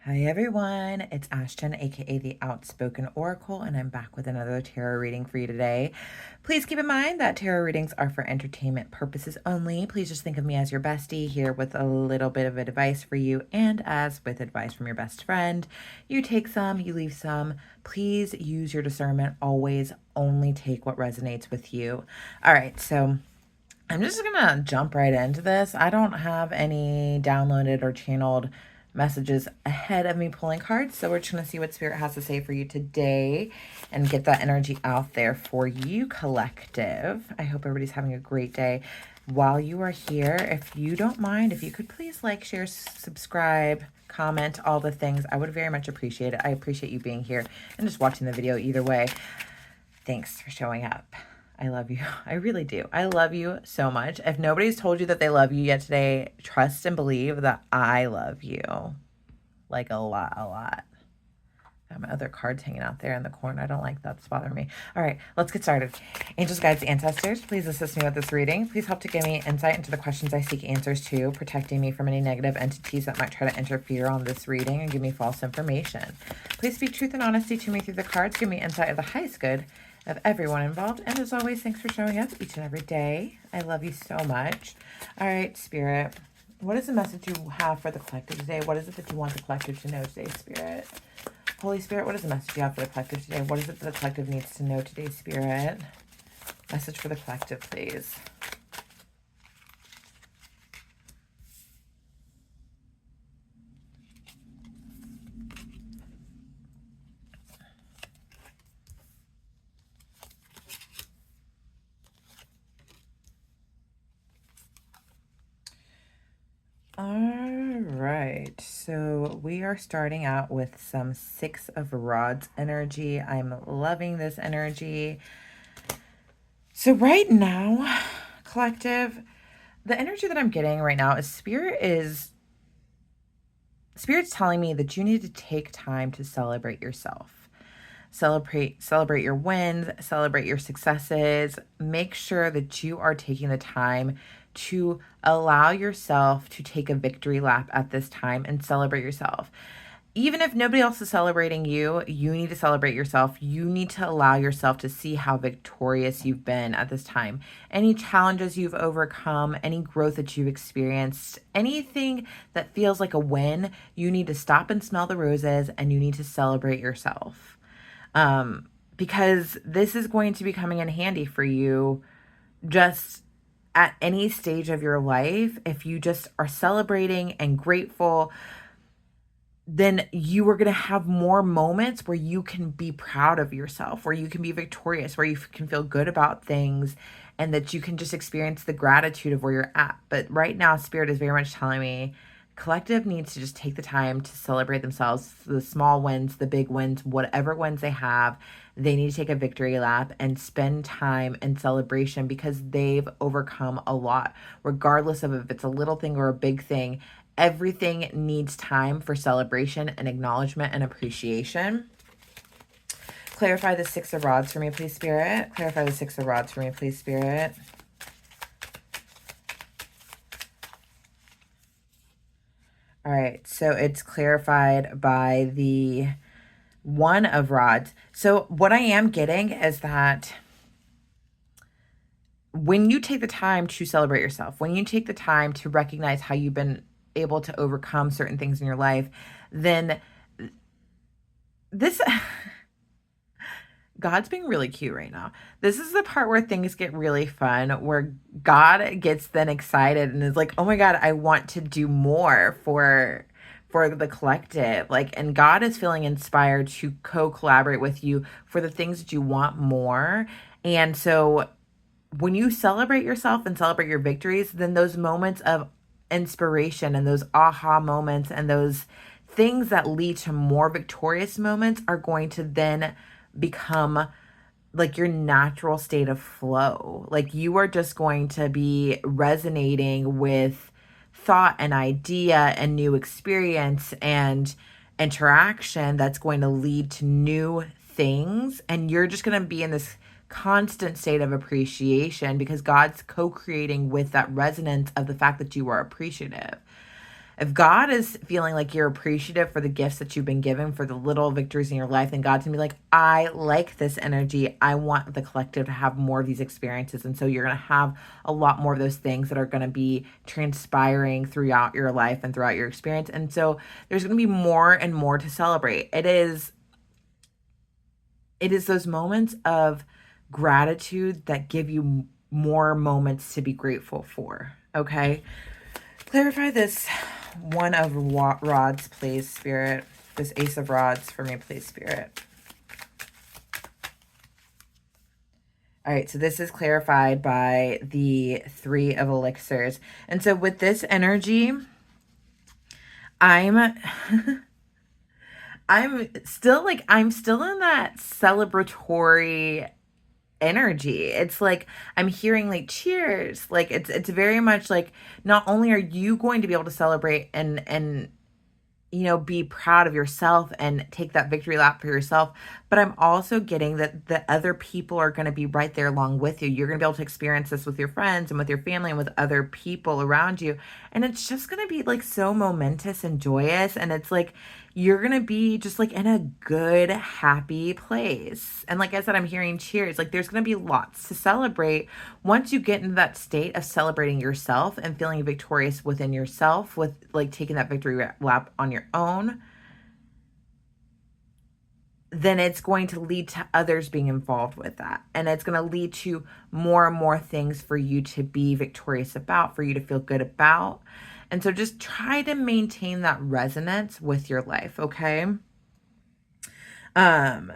Hi everyone, it's Ashton, aka the Outspoken Oracle, and I'm back with another tarot reading for you today. Please keep in mind that tarot readings are for entertainment purposes only. Please just think of me as your bestie here with a little bit of advice for you, and as with advice from your best friend. You take some, you leave some. Please use your discernment. Always only take what resonates with you. All right, so I'm just gonna jump right into this. I don't have any downloaded or channeled messages ahead of me pulling cards, so we're just gonna see what Spirit has to say for you today and get that energy out there for you, collective. I hope everybody's having a great day. While you are here, if you don't mind, if you could please like, share, subscribe, comment, all the things, I would very much appreciate it. I appreciate you being here and just watching the video either way. Thanks for showing up. I love you. I really do. I love you so much. If nobody's told you that they love you yet today, trust and believe that I love you. Like a lot, a lot. Got my other cards hanging out there in the corner. I don't like that. It's bothering me. All right, let's get started. Angels, guides, ancestors, please assist me with this reading. Please help to give me insight into the questions I seek answers to, protecting me from any negative entities that might try to interfere on this reading and give me false information. Please speak truth and honesty to me through the cards. Give me insight of the highest good of everyone involved. And as always, thanks for showing up each and every day. I love you so much. All right, Spirit, what is the message you have for the collective today? What is it that you want the collective to know today, Spirit? Holy Spirit, what is the message you have for the collective today? What is it that the collective needs to know today, Spirit? Message for the collective, please. All right, so we are starting out with some Six of Rods energy. I'm loving this energy. So right now, collective, the energy that I'm getting right now is Spirit's telling me that you need to take time to celebrate yourself. Celebrate your wins, celebrate your successes. Make sure that you are taking the time to allow yourself to take a victory lap at this time and celebrate yourself. Even if nobody else is celebrating you, you need to celebrate yourself. You need to allow yourself to see how victorious you've been at this time. Any challenges you've overcome, any growth that you've experienced, anything that feels like a win, you need to stop and smell the roses and you need to celebrate yourself. Because this is going to be coming in handy for you just at any stage of your life. If you just are celebrating and grateful, then you are going to have more moments where you can be proud of yourself, where you can be victorious, where you can feel good about things, and that you can just experience the gratitude of where you're at. But right now, Spirit is very much telling me collective needs to just take the time to celebrate themselves, the small wins, the big wins, whatever wins they have. They need to take a victory lap and spend time in celebration because they've overcome a lot, regardless of if it's a little thing or a big thing. Everything needs time for celebration and acknowledgement and appreciation. Clarify the Six of Rods for me, please, Spirit. Clarify the Six of Rods for me, please, Spirit. All right, so it's clarified by the One of Rods. So what I am getting is that when you take the time to celebrate yourself, when you take the time to recognize how you've been able to overcome certain things in your life, then this... God's being really cute right now. This is the part where things get really fun, where God gets then excited and is like, oh my God, I want to do more for the collective. Like, and God is feeling inspired to co-collaborate with you for the things that you want more. And so when you celebrate yourself and celebrate your victories, then those moments of inspiration and those aha moments and those things that lead to more victorious moments are going to then become like your natural state of flow. Like you are just going to be resonating with thought and idea and new experience and interaction that's going to lead to new things. And you're just going to be in this constant state of appreciation because God's co-creating with that resonance of the fact that you are appreciative. If God is feeling like you're appreciative for the gifts that you've been given, for the little victories in your life, then God's gonna be like, I like this energy. I want the collective to have more of these experiences. And so you're gonna have a lot more of those things that are gonna be transpiring throughout your life and throughout your experience. And so there's gonna be more and more to celebrate. It is those moments of gratitude that give you more moments to be grateful for. Okay. Clarify this one of rods, please, Spirit. This ace of rods for me, please, Spirit. All right, so this is clarified by the 3 of elixirs. And so with this energy, I'm still in that celebratory energy. It's like I'm hearing like cheers. Like it's very much like not only are you going to be able to celebrate and be proud of yourself and take that victory lap for yourself, but I'm also getting that the other people are going to be right there along with you. You're going to be able to experience this with your friends and with your family and with other people around you. And it's just going to be like so momentous and joyous. And it's like, you're going to be just like in a good, happy place. And like I said, I'm hearing cheers. Like there's going to be lots to celebrate once you get into that state of celebrating yourself and feeling victorious within yourself, with like taking that victory lap on your own. Then it's going to lead to others being involved with that. And it's going to lead to more and more things for you to be victorious about, for you to feel good about. And so just try to maintain that resonance with your life, okay? I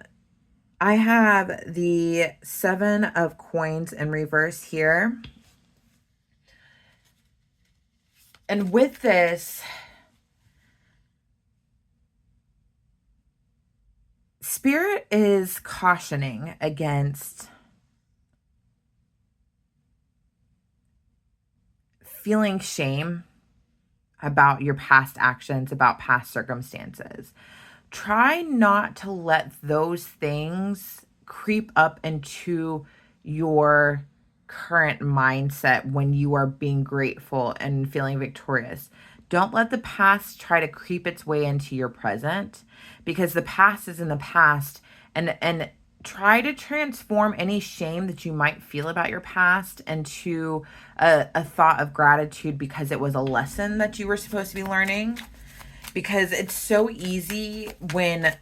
have the 7 of coins in reverse here. And with this, Spirit is cautioning against feeling shame about your past actions, about past circumstances. Try not to let those things creep up into your current mindset when you are being grateful and feeling victorious. Don't let the past try to creep its way into your present, because the past is in the past, and try to transform any shame that you might feel about your past into a thought of gratitude, because it was a lesson that you were supposed to be learning. Because it's so easy when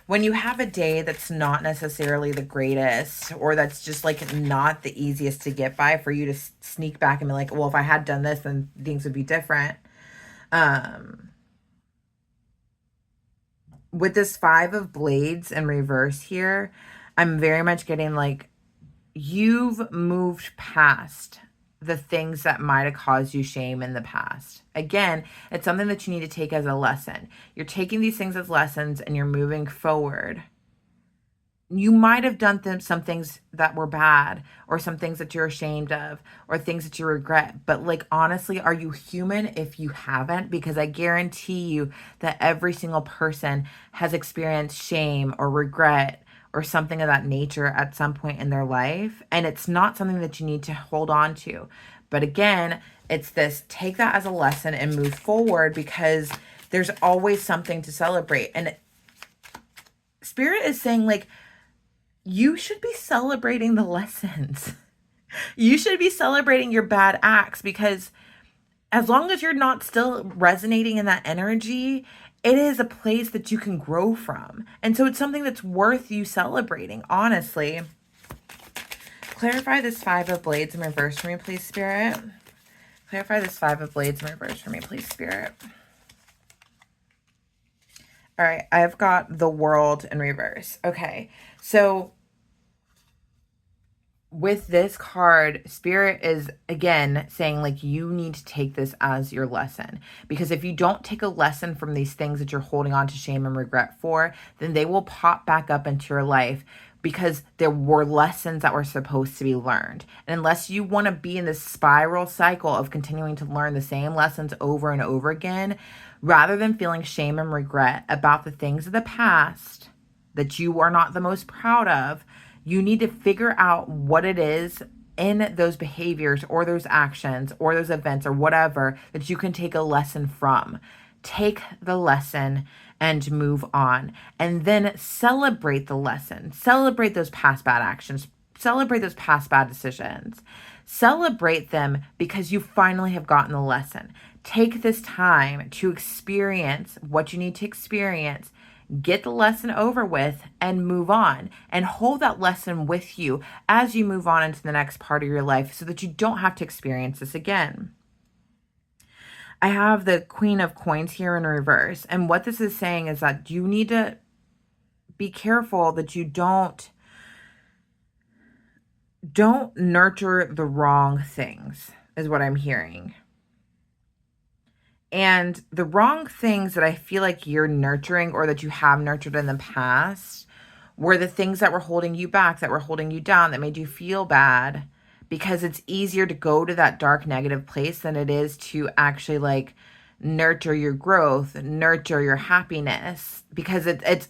you have a day that's not necessarily the greatest, or that's just like not the easiest to get by, for you to sneak back and be like, well, if I had done this, then things would be different. With this 5 of blades in reverse here, I'm very much getting like you've moved past the things that might have caused you shame in the past. Again, it's something that you need to take as a lesson. You're taking these things as lessons and you're moving forward. You might have done some things that were bad, or some things that you're ashamed of, or things that you regret. But like, honestly, are you human if you haven't? Because I guarantee you that every single person has experienced shame or regret or something of that nature at some point in their life. And it's not something that you need to hold on to. But again, it's this, take that as a lesson and move forward, because there's always something to celebrate. And Spirit is saying, like, you should be celebrating the lessons. You should be celebrating your bad acts, because as long as you're not still resonating in that energy, it is a place that you can grow from. And so it's something that's worth you celebrating, honestly. Clarify this 5 of blades in reverse for me, please, Spirit. Clarify this 5 of blades in reverse for me, please, Spirit. All right, I've got the World in reverse. Okay, so with this card, Spirit is, again, saying, like, you need to take this as your lesson. Because if you don't take a lesson from these things that you're holding on to shame and regret for, then they will pop back up into your life, because there were lessons that were supposed to be learned. And unless you want to be in this spiral cycle of continuing to learn the same lessons over and over again, rather than feeling shame and regret about the things of the past that you are not the most proud of, you need to figure out what it is in those behaviors or those actions or those events or whatever that you can take a lesson from. Take the lesson and move on. And then celebrate the lesson. Celebrate those past bad actions. Celebrate those past bad decisions. Celebrate them because you finally have gotten the lesson. Take this time to experience what you need to experience, get the lesson over with, and move on. And hold that lesson with you as you move on into the next part of your life so that you don't have to experience this again. I have the Queen of Coins here in reverse. And what this is saying is that you need to be careful that you don't nurture the wrong things, is what I'm hearing. And the wrong things that I feel like you're nurturing or that you have nurtured in the past were the things that were holding you back, that were holding you down, that made you feel bad, because it's easier to go to that dark negative place than it is to actually like nurture your growth, nurture your happiness, because it's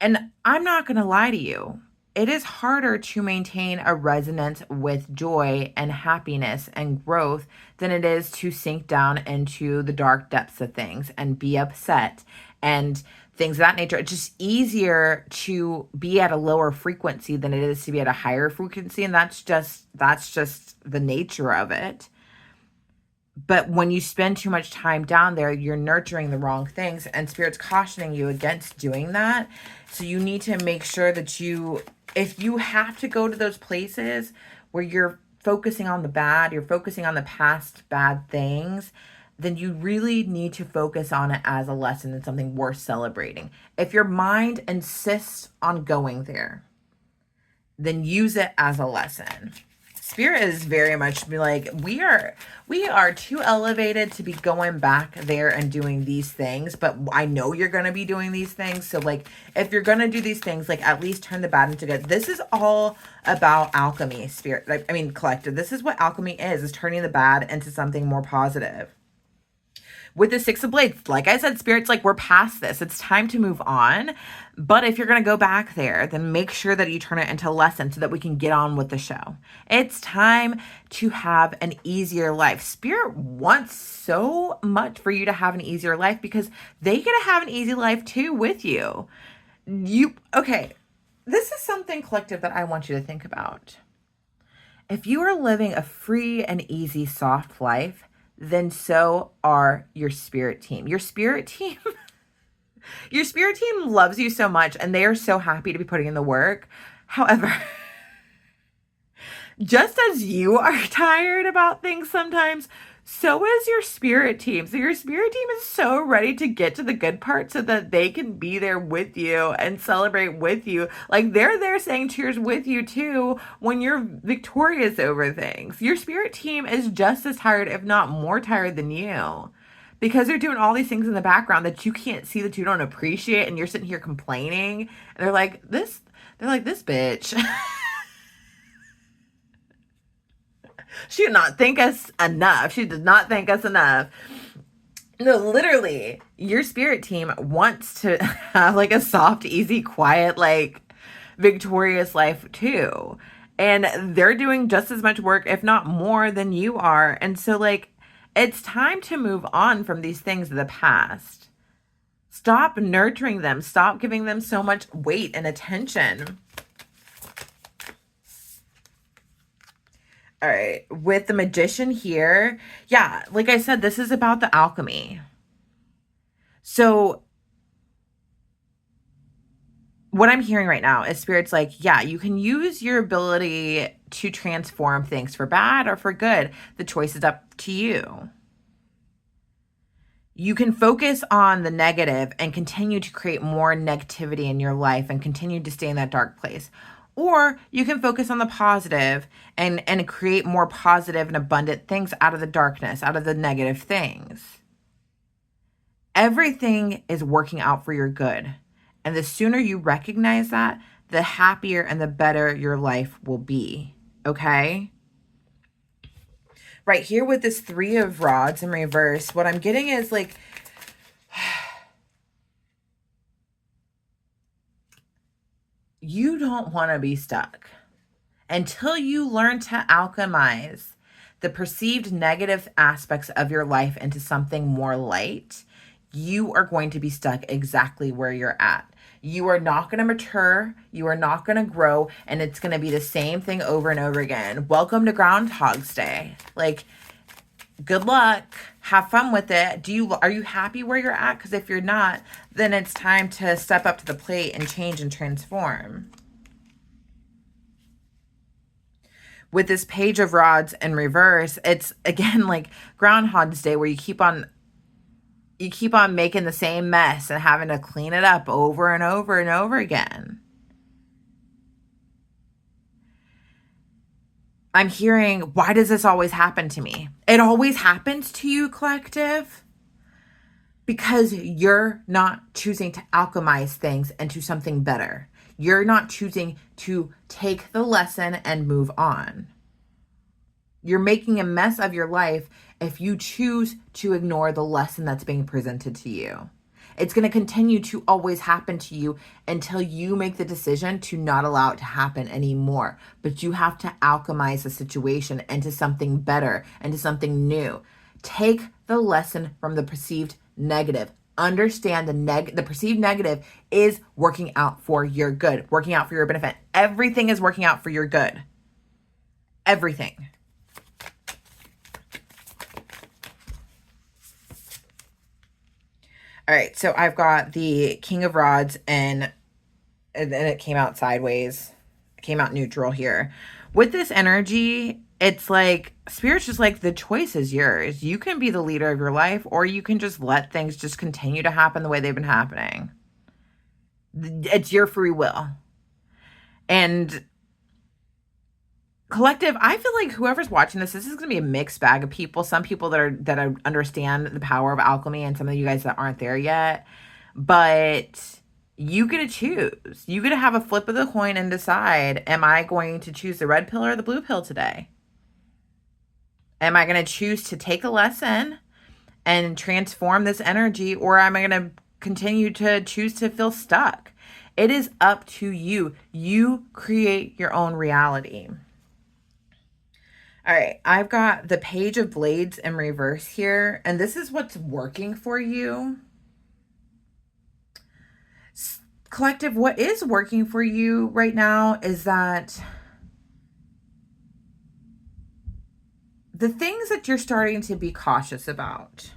and I'm not going to lie to you. It is harder to maintain a resonance with joy and happiness and growth than it is to sink down into the dark depths of things and be upset and things of that nature. It's just easier to be at a lower frequency than it is to be at a higher frequency. And that's just the nature of it. But when you spend too much time down there, you're nurturing the wrong things, and Spirit's cautioning you against doing that. So you need to make sure that if you have to go to those places where you're focusing on the bad, you're focusing on the past bad things, then you really need to focus on it as a lesson and something worth celebrating. If your mind insists on going there, then use it as a lesson. Spirit is very much like, we are too elevated to be going back there and doing these things, but I know you're going to be doing these things. So like, if you're going to do these things, like at least turn the bad into good. This is all about alchemy, Spirit. Collective. This is what alchemy is turning the bad into something more positive. With the Six of Blades, like I said, Spirit's like, we're past this. It's time to move on. But if you're going to go back there, then make sure that you turn it into a lesson so that we can get on with the show. It's time to have an easier life. Spirit wants so much for you to have an easier life because they get to have an easy life too with you. Okay, this is something, collective, that I want you to think about. If you are living a free and easy, soft life, then so are your spirit team. Your spirit team loves you so much, and they are so happy to be putting in the work. However, just as you are tired about things sometimes, so is your spirit team. So your spirit team is so ready to get to the good part so that they can be there with you and celebrate with you. Like, they're there saying cheers with you too when you're victorious over things. Your spirit team is just as tired, if not more tired than you, because they're doing all these things in the background that you can't see, that you don't appreciate, and you're sitting here complaining. And they're like, this bitch. She did not thank us enough. She did not thank us enough. No, literally, your spirit team wants to have like a soft, easy, quiet, like victorious life too. And they're doing just as much work, if not more, than you are. And so like, it's time to move on from these things of the past. Stop nurturing them. Stop giving them so much weight and attention. All right, with the Magician here, yeah, like I said, this is about the alchemy. So what I'm hearing right now is Spirit's like, yeah, you can use your ability to transform things for bad or for good. The choice is up to you. You can focus on the negative and continue to create more negativity in your life and continue to stay in that dark place. Or you can focus on the positive and create more positive and abundant things out of the darkness, out of the negative things. Everything is working out for your good. And the sooner you recognize that, the happier and the better your life will be. Okay? Right here with this Three of Rods in reverse, what I'm getting is like, you don't want to be stuck. Until you learn to alchemize the perceived negative aspects of your life into something more light, you are going to be stuck exactly where you're at. You are not going to mature. You are not going to grow. And it's going to be the same thing over and over again. Welcome to Groundhog's Day. Like, good luck. Have fun with it. Are you happy where you're at? Because if you're not, then it's time to step up to the plate and change and transform. With this Page of Rods in reverse, it's again like Groundhog's Day, where you keep on making the same mess and having to clean it up over and over and over again. I'm hearing, why does this always happen to me? It always happens to you, collective, because you're not choosing to alchemize things into something better. You're not choosing to take the lesson and move on. You're making a mess of your life if you choose to ignore the lesson that's being presented to you. It's going to continue to always happen to you until you make the decision to not allow it to happen anymore. But you have to alchemize the situation into something better, into something new. Take the lesson from the perceived negative. Understand the perceived negative is working out for your good, working out for your benefit. Everything is working out for your good. Everything. All right, so I've got the King of Rods, and then it came out sideways. It came out neutral here. With this energy, it's like Spirit's just like, the choice is yours. You can be the leader of your life, or you can just let things just continue to happen the way they've been happening. It's your free will. And collective, I feel like whoever's watching this is going to be a mixed bag of people. Some people that understand the power of alchemy, and some of you guys that aren't there yet. But you get to choose. You get to have a flip of the coin and decide, am I going to choose the red pill or the blue pill today? Am I going to choose to take the lesson and transform this energy, or am I going to continue to choose to feel stuck? It is up to you. You create your own reality. All right, I've got the Page of Blades in reverse here, and this is what's working for you. Collective, what is working for you right now is that the things that you're starting to be cautious about,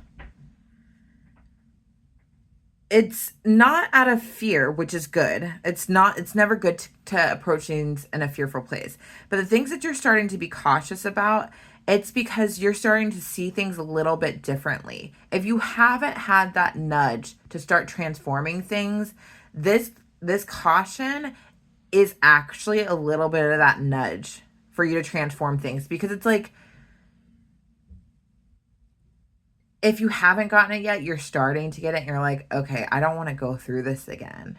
it's not out of fear, which is good. It's never good to approach things in a fearful place. But the things that you're starting to be cautious about, it's because you're starting to see things a little bit differently. If you haven't had that nudge to start transforming things, this caution is actually a little bit of that nudge for you to transform things. Because it's like, if you haven't gotten it yet, you're starting to get it, and you're like, okay, I don't want to go through this again.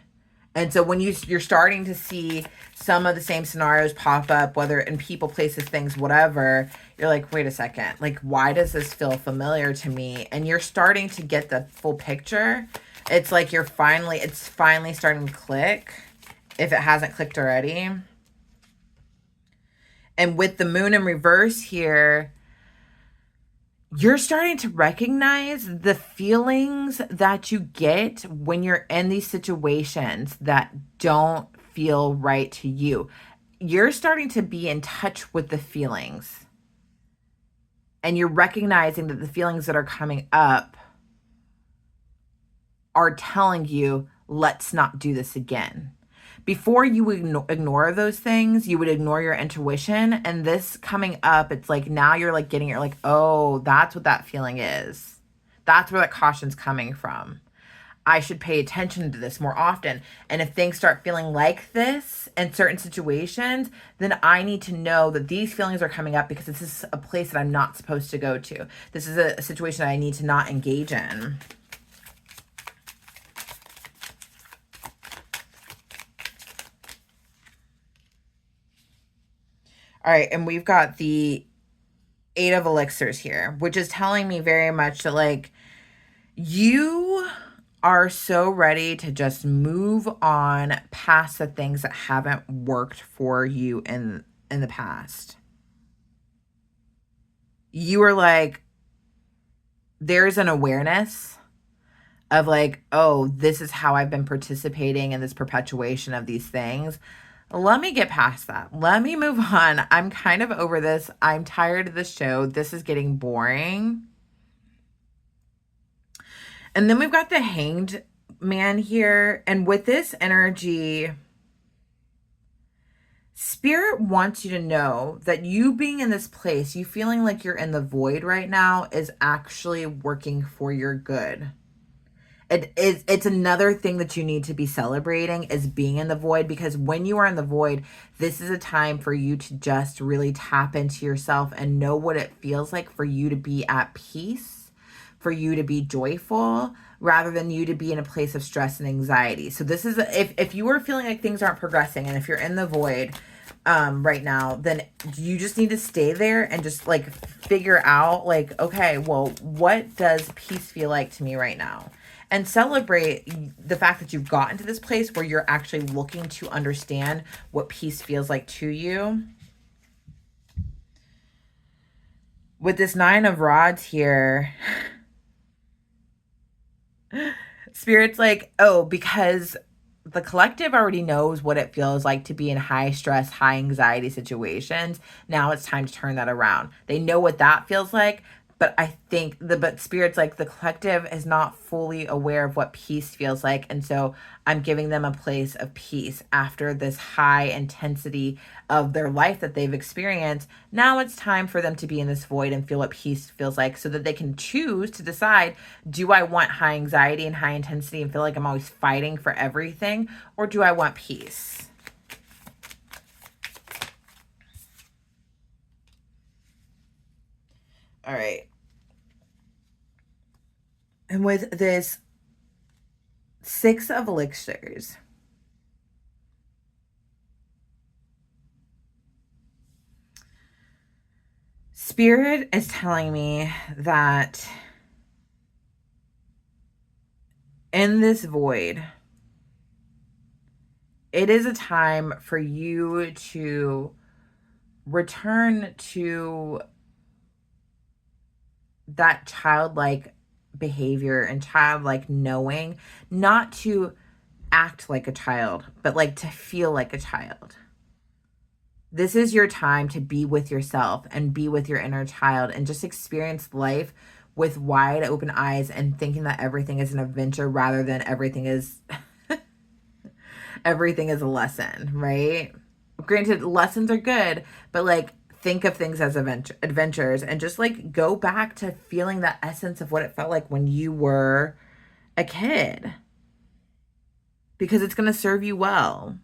And so when you're starting to see some of the same scenarios pop up, whether in people, places, things, whatever, you're like, wait a second, like, why does this feel familiar to me? And you're starting to get the full picture. It's like it's finally starting to click, if it hasn't clicked already. And with the moon in reverse here, you're starting to recognize the feelings that you get when you're in these situations that don't feel right to you. You're starting to be in touch with the feelings. And you're recognizing that the feelings that are coming up are telling you, let's not do this again. Before you would ignore those things, you would ignore your intuition. And this coming up, it's like now you're like getting it. You're like, oh, that's what that feeling is. That's where that caution's coming from. I should pay attention to this more often. And if things start feeling like this in certain situations, then I need to know that these feelings are coming up because this is a place that I'm not supposed to go to. This is a situation that I need to not engage in. All right, and we've got the 8 of Elixirs here, which is telling me very much that, like, you are so ready to just move on past the things that haven't worked for you in in the past. You were like, there's an awareness of like, oh, this is how I've been participating in this perpetuation of these things. Let me get past that. Let me move on. I'm kind of over this. I'm tired of this show. This is getting boring. And then we've got the Hanged Man here. And with this energy, Spirit wants you to know that you being in this place, you feeling like you're in the void right now, is actually working for your good. It's another thing that you need to be celebrating, is being in the void, because when you are in the void, this is a time for you to just really tap into yourself and know what it feels like for you to be at peace, for you to be joyful, rather than you to be in a place of stress and anxiety. So this is, if you are feeling like things aren't progressing, and if you're in the void right now, then you just need to stay there and just like figure out like, okay, well, what does peace feel like to me right now? And celebrate the fact that you've gotten to this place where you're actually looking to understand what peace feels like to you. With this 9 of Rods here, Spirit's like, oh, because the collective already knows what it feels like to be in high stress, high anxiety situations. Now it's time to turn that around. They know what that feels like. But I think but Spirit's like, the collective is not fully aware of what peace feels like. And so I'm giving them a place of peace after this high intensity of their life that they've experienced. Now it's time for them to be in this void and feel what peace feels like, so that they can choose to decide, do I want high anxiety and high intensity and feel like I'm always fighting for everything? Or do I want peace? All right. And with this 6 of elixirs, Spirit is telling me that in this void, it is a time for you to return to that childlike behavior and childlike knowing, not to act like a child, but like to feel like a child. This is your time to be with yourself and be with your inner child and just experience life with wide open eyes and thinking that everything is an adventure rather than everything is everything is a lesson, right? Granted, lessons are good, but like, think of things as adventures, and just like go back to feeling that essence of what it felt like when you were a kid, because it's going to serve you well.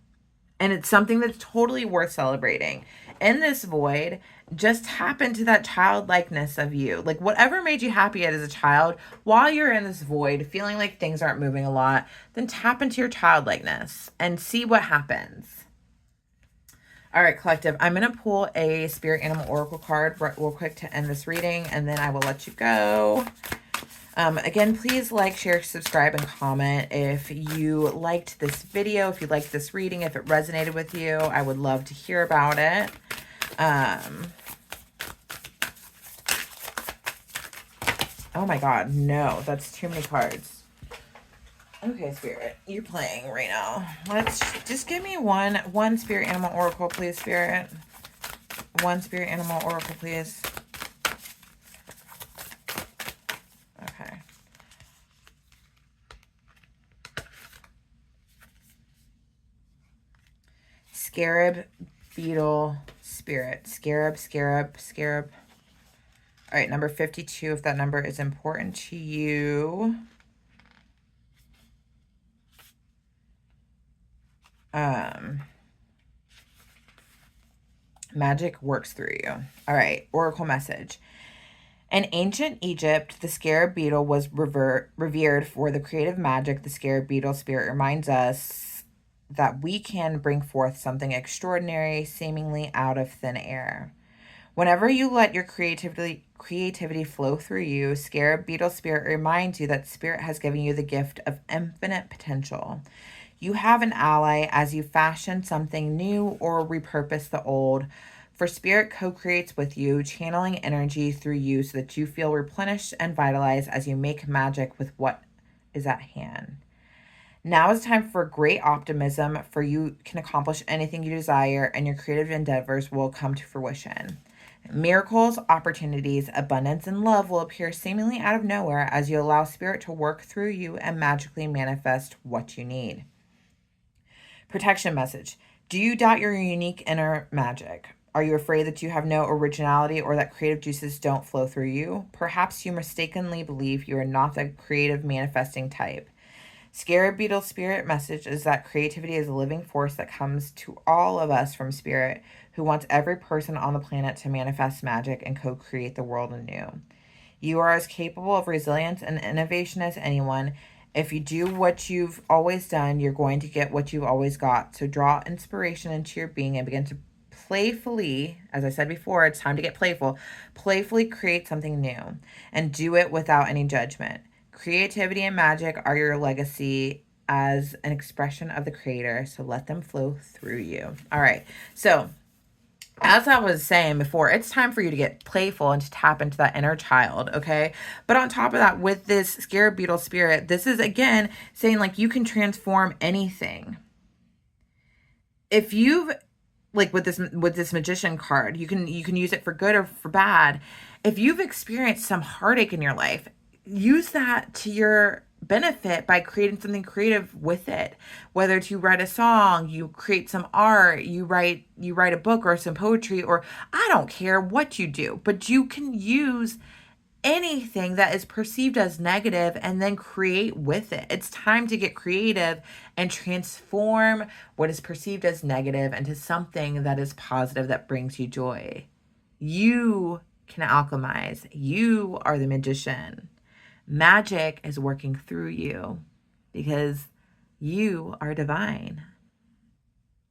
And it's something that's totally worth celebrating. In this void, just tap into that childlikeness of you. Like whatever made you happy as a child, while you're in this void, feeling like things aren't moving a lot, then tap into your childlikeness and see what happens. All right, collective, I'm going to pull a Spirit Animal Oracle card real quick to end this reading, and then I will let you go. Again, please like, share, subscribe, and comment if you liked this video, if you liked this reading, if it resonated with you. I would love to hear about it. Oh my God, no, that's too many cards. Okay, Spirit, you're playing right now. Let's just give me one Spirit Animal Oracle, please, Spirit. One Spirit Animal Oracle, please. Okay. Scarab, Beetle, Spirit. Scarab, Scarab, Scarab. All right, number 52, if that number is important to you. Magic works through you. All right, Oracle message. In ancient Egypt, the scarab beetle was revered for the creative magic. The scarab beetle spirit reminds us that we can bring forth something extraordinary, seemingly out of thin air. Whenever you let your creativity flow through you, scarab beetle spirit reminds you that spirit has given you the gift of infinite potential. You have an ally as you fashion something new or repurpose the old. For spirit co-creates with you, channeling energy through you so that you feel replenished and vitalized as you make magic with what is at hand. Now is time for great optimism, for you can accomplish anything you desire and your creative endeavors will come to fruition. Miracles, opportunities, abundance, and love will appear seemingly out of nowhere as you allow spirit to work through you and magically manifest what you need. Protection message. Do you doubt your unique inner magic? Are you afraid that you have no originality or that creative juices don't flow through you? Perhaps you mistakenly believe you are not the creative manifesting type. Scarab Beetle spirit message is that creativity is a living force that comes to all of us from spirit, who wants every person on the planet to manifest magic and co-create the world anew. You are as capable of resilience and innovation as anyone. If you do what you've always done, you're going to get what you've always got. So draw inspiration into your being and begin to playfully, as I said before, it's time to get playful, playfully create something new and do it without any judgment. Creativity and magic are your legacy as an expression of the creator, so let them flow through you. All right, so as I was saying before, it's time for you to get playful and to tap into that inner child, okay? But on top of that, with this Scarab Beetle spirit, this is again saying like you can transform anything. If you've like with this magician card, you can use it for good or for bad. If you've experienced some heartache in your life, use that to your benefit by creating something creative with it. Whether it's you write a song, you create some art, you write a book or some poetry, or I don't care what you do, but you can use anything that is perceived as negative and then create with it. It's time to get creative and transform what is perceived as negative into something that is positive that brings you joy. You can alchemize. You are the magician. Magic is working through you because you are divine.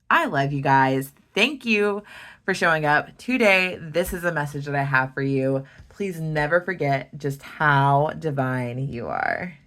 I love you guys. Thank you for showing up today. This is a message that I have for you. Please never forget just how divine you are.